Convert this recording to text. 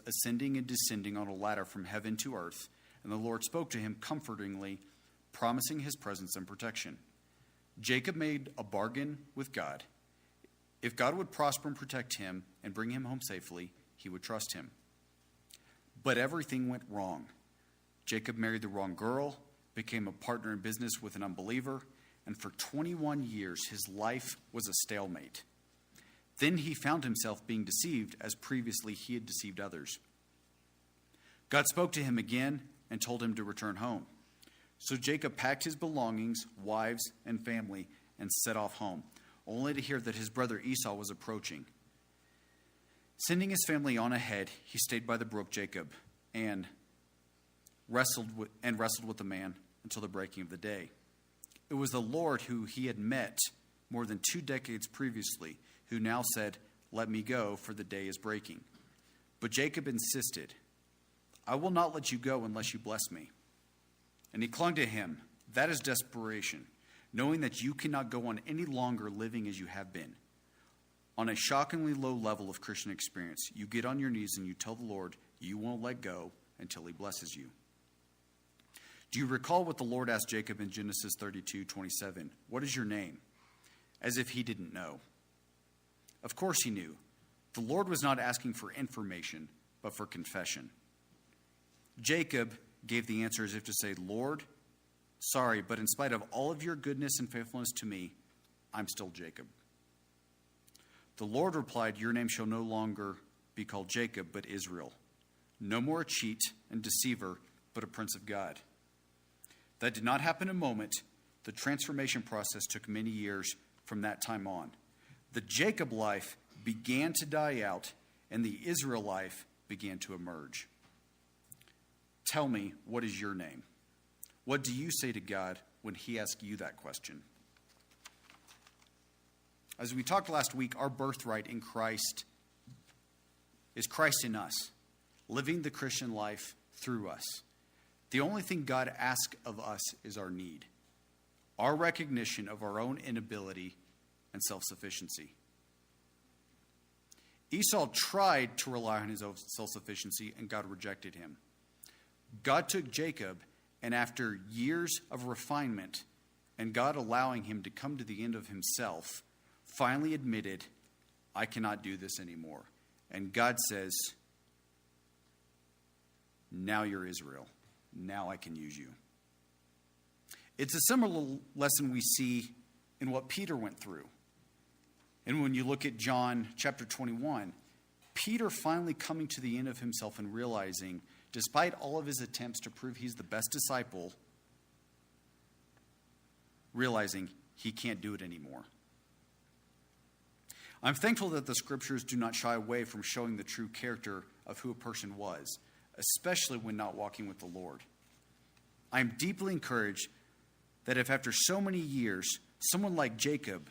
ascending and descending on a ladder from heaven to earth, and the Lord spoke to him comfortingly, promising his presence and protection. Jacob made a bargain with God. If God would prosper and protect him and bring him home safely, he would trust him. But everything went wrong. Jacob married the wrong girl, became a partner in business with an unbeliever, and for 21 years his life was a stalemate. Then he found himself being deceived as previously he had deceived others. God spoke to him again and told him to return home. So Jacob packed his belongings, wives, and family and set off home, only to hear that his brother Esau was approaching. Sending his family on ahead, he stayed by the brook Jacob and wrestled with the man until the breaking of the day. It was the Lord who he had met more than 2 decades previously, who now said, "Let me go, for the day is breaking." But Jacob insisted, "I will not let you go unless you bless me." And he clung to him. That is desperation, knowing that you cannot go on any longer living as you have been. On a shockingly low level of Christian experience, you get on your knees and you tell the Lord you won't let go until he blesses you. Do you recall what the Lord asked Jacob in Genesis 32:27? "What is your name?" As if he didn't know. Of course he knew. The Lord was not asking for information, but for confession. Jacob gave the answer as if to say, "Lord, sorry, but in spite of all of your goodness and faithfulness to me, I'm still Jacob." The Lord replied, "Your name shall no longer be called Jacob, but Israel. No more a cheat and deceiver, but a prince of God." That did not happen in a moment. The transformation process took many years from that time on. The Jacob life began to die out, and the Israel life began to emerge. Tell me, what is your name? What do you say to God when he asks you that question? As we talked last week, our birthright in Christ is Christ in us, living the Christian life through us. The only thing God asks of us is our need, our recognition of our own inability and self-sufficiency. Esau tried to rely on his own self-sufficiency, and God rejected him. God took Jacob, and after years of refinement and God allowing him to come to the end of himself, finally admitted, "I cannot do this anymore." And God says, "Now you're Israel. Now I can use you." It's a similar lesson we see in what Peter went through. And when you look at John chapter 21, Peter finally coming to the end of himself and realizing, despite all of his attempts to prove he's the best disciple, realizing he can't do it anymore. I'm thankful that the scriptures do not shy away from showing the true character of who a person was, especially when not walking with the Lord. I'm deeply encouraged that if after so many years, someone like Jacob